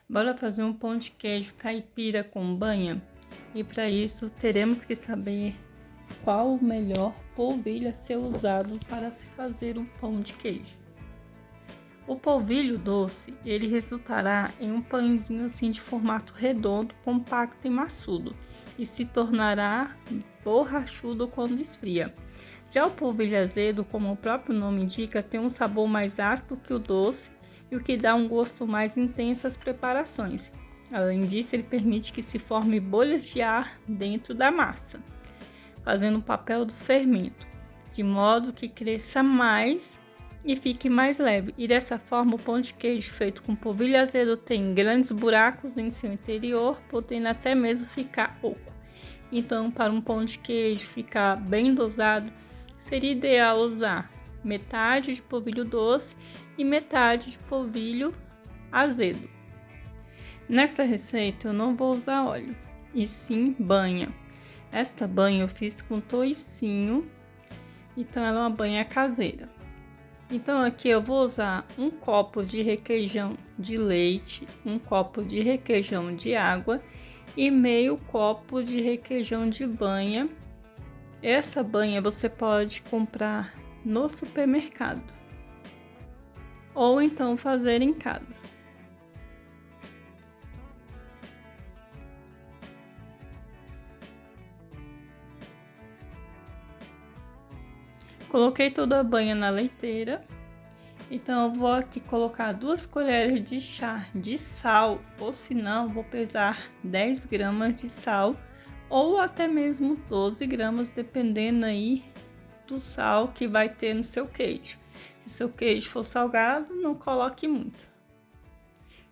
Bora fazer um pão de queijo caipira com banha? E para isso teremos que saber qual o melhor polvilho a ser usado para se fazer um pão de queijo. O polvilho doce, ele resultará em um pãezinho assim de formato redondo, compacto e maçudo, e se tornará borrachudo quando esfria. Já o polvilho azedo, como o próprio nome indica, tem um sabor mais ácido que o doce e o que dá um gosto mais intenso às preparações. Além disso, ele permite que se forme bolhas de ar dentro da massa, fazendo o papel do fermento, de modo que cresça mais e fique mais leve. E dessa forma, o pão de queijo feito com polvilho azedo tem grandes buracos em seu interior, podendo até mesmo ficar oco. Então, para um pão de queijo ficar bem dosado, seria ideal usar metade de polvilho doce e metade de polvilho azedo. Nesta receita eu não vou usar óleo, e sim banha. Esta banha eu fiz com toicinho, então ela é uma banha caseira. Então aqui eu vou usar um copo de requeijão de leite, um copo de requeijão de água e meio copo de requeijão de banha. Essa banha você pode comprar no supermercado ou então fazer em casa. Coloquei toda a banha na leiteira, então eu vou aqui colocar 2 colheres de chá de sal, ou se não, vou pesar 10 gramas de sal, ou até mesmo 12 gramas, dependendo aí do sal que vai ter no seu queijo. Se seu queijo for salgado, não coloque muito.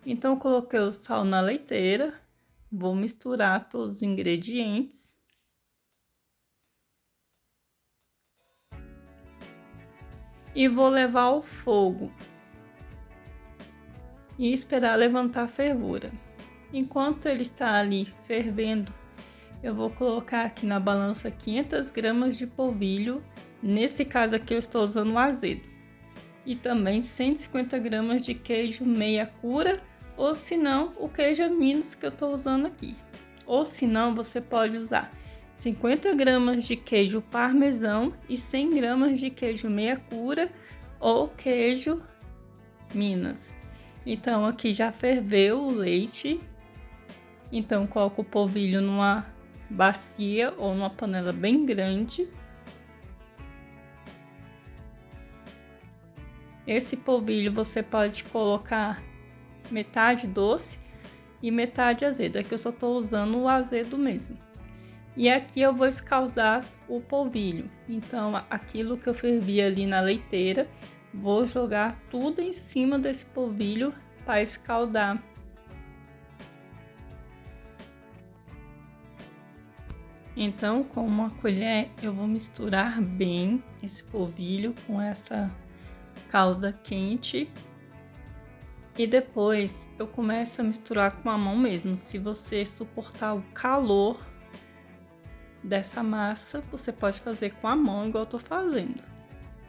Então, eu coloquei o sal na leiteira, vou misturar todos os ingredientes. E vou levar ao fogo e esperar levantar a fervura. Enquanto ele está ali fervendo, eu vou colocar aqui na balança 500 gramas de polvilho. Nesse caso aqui eu estou usando o azedo. E também 150 gramas de queijo meia cura, ou se não, o queijo Minas que eu estou usando aqui. Ou se não, você pode usar 50 gramas de queijo parmesão e 100 gramas de queijo meia cura ou queijo Minas. Então aqui já ferveu o leite, então coloco o polvilho numa bacia ou numa panela bem grande. Esse polvilho você pode colocar metade doce e metade azedo. Aqui eu só estou usando o azedo mesmo. E aqui eu vou escaldar o polvilho. Então, aquilo que eu fervi ali na leiteira, vou jogar tudo em cima desse polvilho para escaldar. Então, com uma colher, eu vou misturar bem esse polvilho com essa calda quente. E depois eu começo a misturar com a mão mesmo. Se você suportar o calor dessa massa, você pode fazer com a mão igual eu tô fazendo,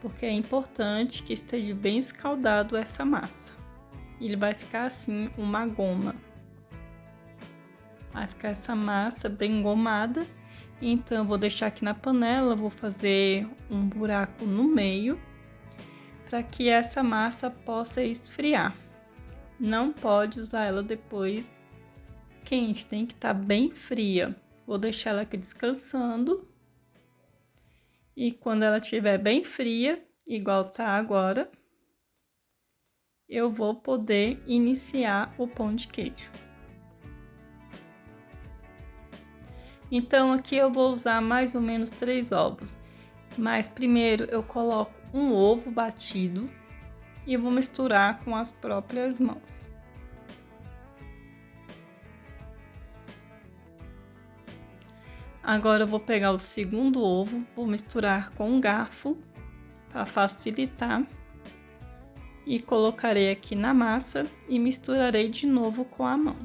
porque é importante que esteja bem escaldado essa massa. Ele vai ficar assim uma goma, vai ficar essa massa bem engomada. Então eu vou deixar aqui na panela, vou fazer um buraco no meio para que essa massa possa esfriar. Não pode usar ela depois quente, tem que estar bem fria. Vou deixar ela aqui descansando. E quando ela estiver bem fria, igual tá agora, eu vou poder iniciar o pão de queijo. Então, aqui eu vou usar mais ou menos 3 ovos. Mas primeiro eu coloco um ovo batido e vou misturar com as próprias mãos. Agora eu vou pegar o segundo ovo, vou misturar com um garfo para facilitar e colocarei aqui na massa e misturarei de novo com a mão.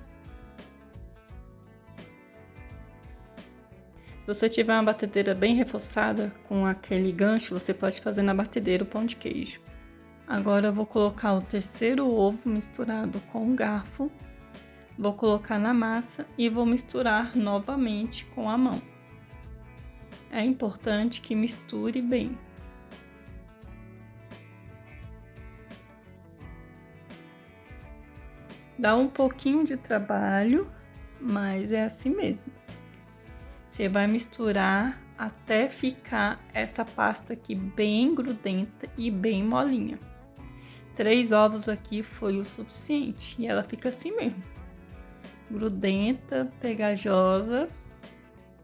Se você tiver uma batedeira bem reforçada com aquele gancho, você pode fazer na batedeira o pão de queijo. Agora eu vou colocar o terceiro ovo misturado com o garfo Vou colocar na massa e vou misturar novamente com a mão. É importante que misture bem. Dá um pouquinho de trabalho, mas é assim mesmo. Você vai misturar até ficar essa pasta aqui bem grudenta e bem molinha. 3 ovos aqui foi o suficiente e ela fica assim mesmo. Grudenta, pegajosa,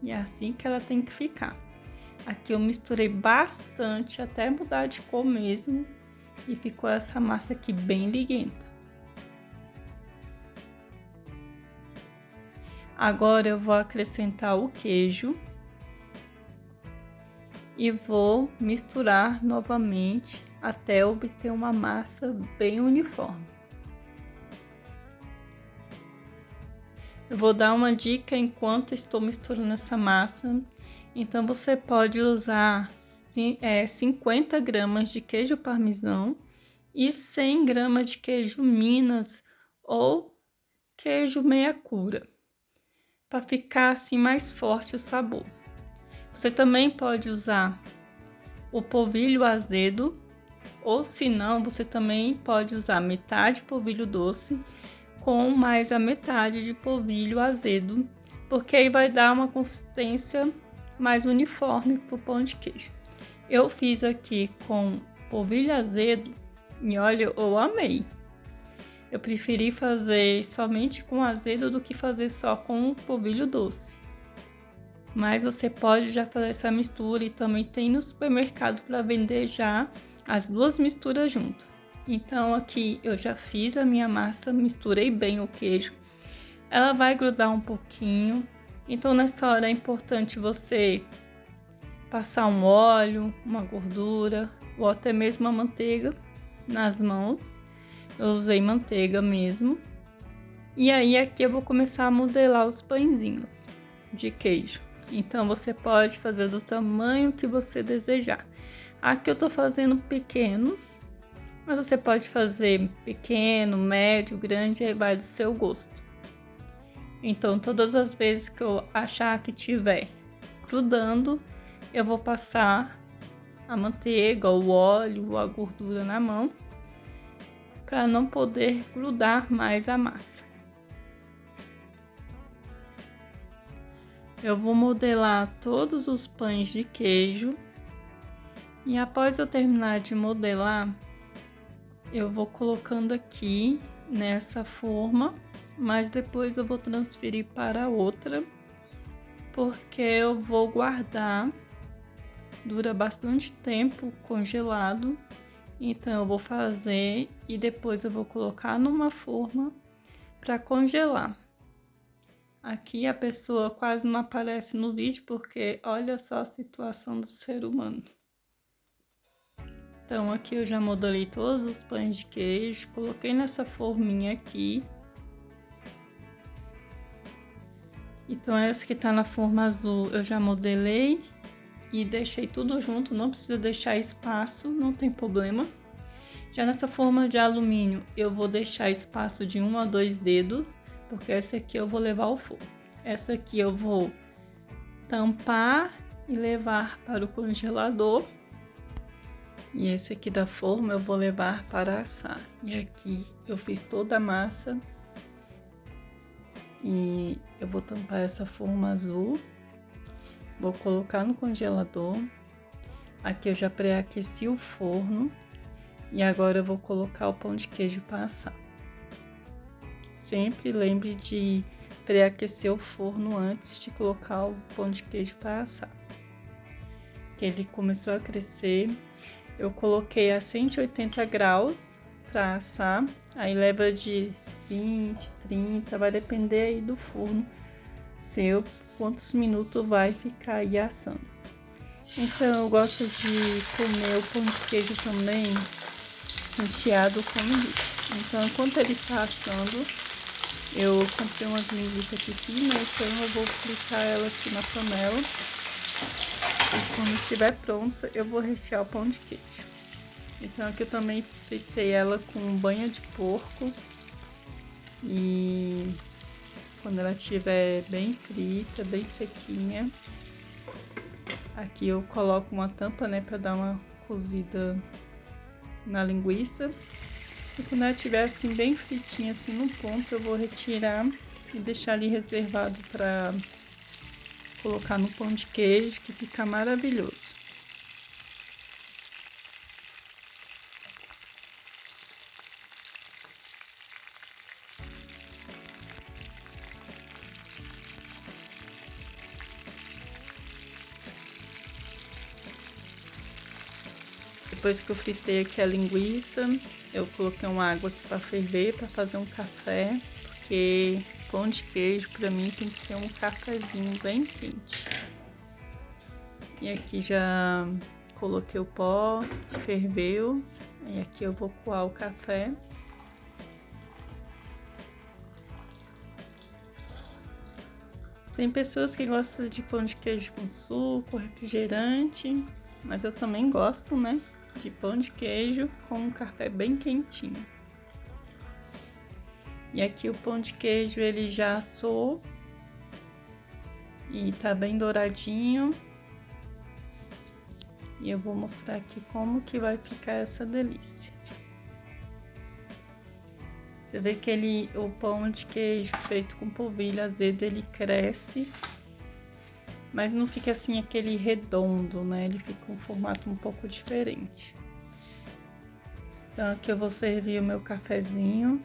e é assim que ela tem que ficar. Aqui eu misturei bastante até mudar de cor mesmo e ficou essa massa aqui bem liguenta. Agora eu vou acrescentar o queijo e vou misturar novamente até obter uma massa bem uniforme. Eu vou dar uma dica enquanto estou misturando essa massa. Então você pode usar 50 gramas de queijo parmesão e 100 gramas de queijo Minas ou queijo meia cura, para ficar assim mais forte o sabor. Você também pode usar o polvilho azedo, ou se não, você também pode usar metade polvilho doce com mais a metade de polvilho azedo, porque aí vai dar uma consistência mais uniforme para o pão de queijo. Eu fiz aqui com polvilho azedo e olha, eu amei. Eu preferi fazer somente com azedo do que fazer só com polvilho doce. Mas você pode já fazer essa mistura e também tem no supermercado para vender já as duas misturas junto. Então aqui eu já fiz a minha massa, misturei bem o queijo. Ela vai grudar um pouquinho, então nessa hora é importante você passar um óleo, uma gordura ou até mesmo a manteiga nas mãos. Eu usei manteiga mesmo. E aí aqui eu vou começar a modelar os pãezinhos de queijo. Então você pode fazer do tamanho que você desejar. Aqui eu tô fazendo pequenos, mas você pode fazer pequeno, médio, grande, aí vai do seu gosto. Então todas as vezes que eu achar que tiver grudando, eu vou passar a manteiga, o óleo ou a gordura na mão, para não poder grudar mais a massa. Eu vou modelar todos os pães de queijo e após eu terminar de modelar, eu vou colocando aqui nessa forma, mas depois eu vou transferir para outra, porque eu vou guardar, dura bastante tempo congelado. Então eu vou fazer e depois eu vou colocar numa forma para congelar. Aqui a pessoa quase não aparece no vídeo porque olha só a situação do ser humano. Então aqui eu já modelei todos os pães de queijo, coloquei nessa forminha aqui. Então essa que tá na forma azul eu já modelei e deixei tudo junto, não precisa deixar espaço, não tem problema. Já nessa forma de alumínio, eu vou deixar espaço de 1 a 2 dedos, porque essa aqui eu vou levar ao forno. Essa aqui eu vou tampar e levar para o congelador. E esse aqui da forma eu vou levar para assar. E aqui eu fiz toda a massa. E eu vou tampar essa forma azul. Vou colocar no congelador. Aqui eu já pré-aqueci o forno. E agora eu vou colocar o pão de queijo para assar. Sempre lembre de pré-aquecer o forno antes de colocar o pão de queijo para assar. Que ele começou a crescer. Eu coloquei a 180 graus para assar. Aí leva de 20, 30, vai depender aí do forno seu, quantos minutos vai ficar aí assando. Então eu gosto de comer o pão de queijo também recheado com linguiça. Então enquanto ele está assando, eu comprei umas linguiças aqui finas, então eu vou fritar ela aqui na panela. E quando estiver pronta, eu vou rechear o pão de queijo. Então aqui eu também fritei ela com banha de porco. E quando ela estiver bem frita, bem sequinha. Aqui eu coloco uma tampa, né, para dar uma cozida na linguiça. E quando ela estiver assim bem fritinha, assim no ponto, eu vou retirar e deixar ali reservado para colocar no pão de queijo, que fica maravilhoso. Depois que eu fritei aqui a linguiça, eu coloquei uma água aqui para ferver, para fazer um café, porque pão de queijo para mim tem que ter um cafezinho bem quente. E aqui já coloquei o pó, ferveu, e aqui eu vou coar o café. Tem pessoas que gostam de pão de queijo com suco, refrigerante, mas eu também gosto, né, de pão de queijo com um café bem quentinho. E aqui o pão de queijo ele já assou e tá bem douradinho. E eu vou mostrar aqui como que vai ficar essa delícia. Você vê que o pão de queijo feito com polvilho azedo, ele cresce, mas não fica assim aquele redondo, né? Ele fica um formato um pouco diferente. Então aqui eu vou servir o meu cafezinho.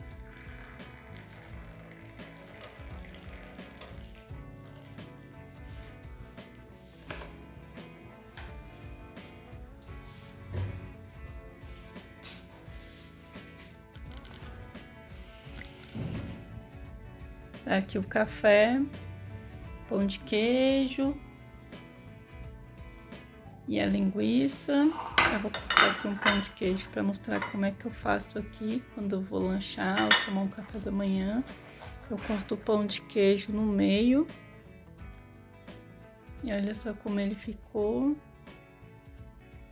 Tá aqui o café, pão de queijo e a linguiça. Eu vou colocar aqui um pão de queijo para mostrar como é que eu faço aqui quando eu vou lanchar ou tomar um café da manhã. Eu corto o pão de queijo no meio. E olha só como ele ficou.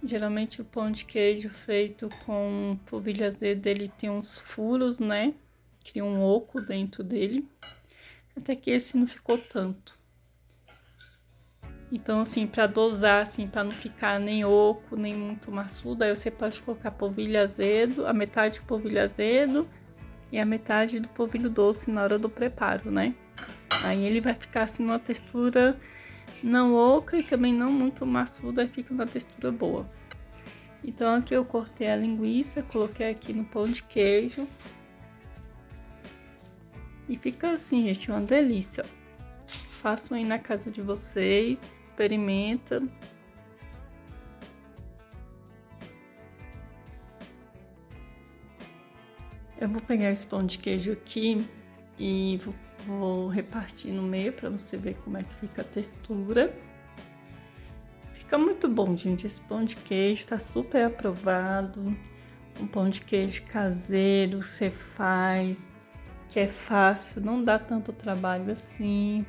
Geralmente o pão de queijo feito com polvilho azedo, ele tem uns furos, né? Cria um oco dentro dele. Até que esse não ficou tanto. Então, assim, para dosar, assim, para não ficar nem oco, nem muito maçudo, aí você pode colocar polvilho azedo, a metade do polvilho azedo e a metade do polvilho doce na hora do preparo, né? Aí ele vai ficar assim numa textura não oca e também não muito maçuda, aí fica uma textura boa. Então aqui eu cortei a linguiça, coloquei aqui no pão de queijo. E fica assim, gente, uma delícia. Façam aí na casa de vocês, experimenta. Eu vou pegar esse pão de queijo aqui e vou repartir no meio para você ver como é que fica a textura. Fica muito bom, gente, esse pão de queijo tá super aprovado. Um pão de queijo caseiro, você faz, que é fácil, não dá tanto trabalho assim.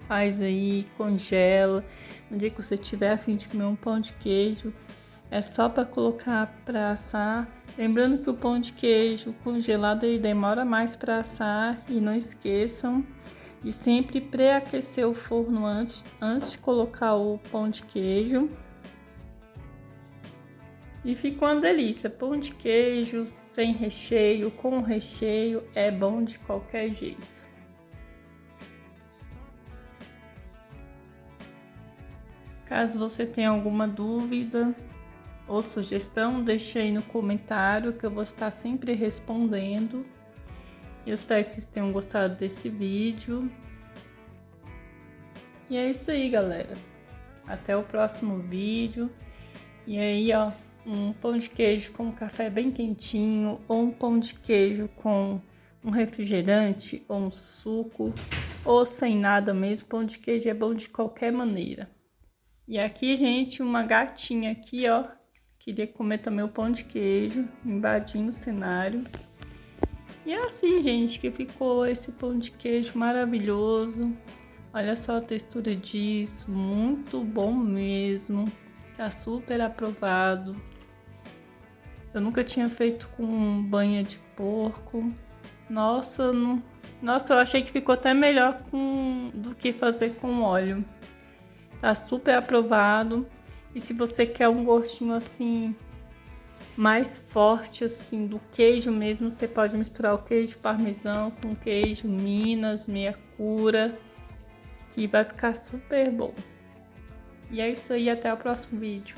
Faz aí, congela. No dia que você tiver a fim de comer um pão de queijo, é só para colocar para assar. Lembrando que o pão de queijo congelado ele demora mais para assar. E não esqueçam de sempre pré-aquecer o forno antes de colocar o pão de queijo. E fica uma delícia. Pão de queijo sem recheio, com recheio, é bom de qualquer jeito. Caso você tenha alguma dúvida ou sugestão, deixe aí no comentário que eu vou estar sempre respondendo. Eu espero que vocês tenham gostado desse vídeo. E é isso aí, galera. Até o próximo vídeo. E aí, ó, um pão de queijo com um café bem quentinho, ou um pão de queijo com um refrigerante, ou um suco, ou sem nada mesmo. Pão de queijo é bom de qualquer maneira. E aqui, gente, uma gatinha aqui, ó, queria comer também o pão de queijo, invadindo o cenário. E é assim, gente, que ficou esse pão de queijo maravilhoso. Olha só a textura disso, muito bom mesmo. Tá super aprovado. Eu nunca tinha feito com banha de porco. Nossa, nossa, eu achei que ficou até melhor do que fazer com óleo. Tá super aprovado. E se você quer um gostinho assim mais forte assim do queijo mesmo, você pode misturar o queijo parmesão com queijo Minas, meia cura, que vai ficar super bom. E é isso aí, até o próximo vídeo.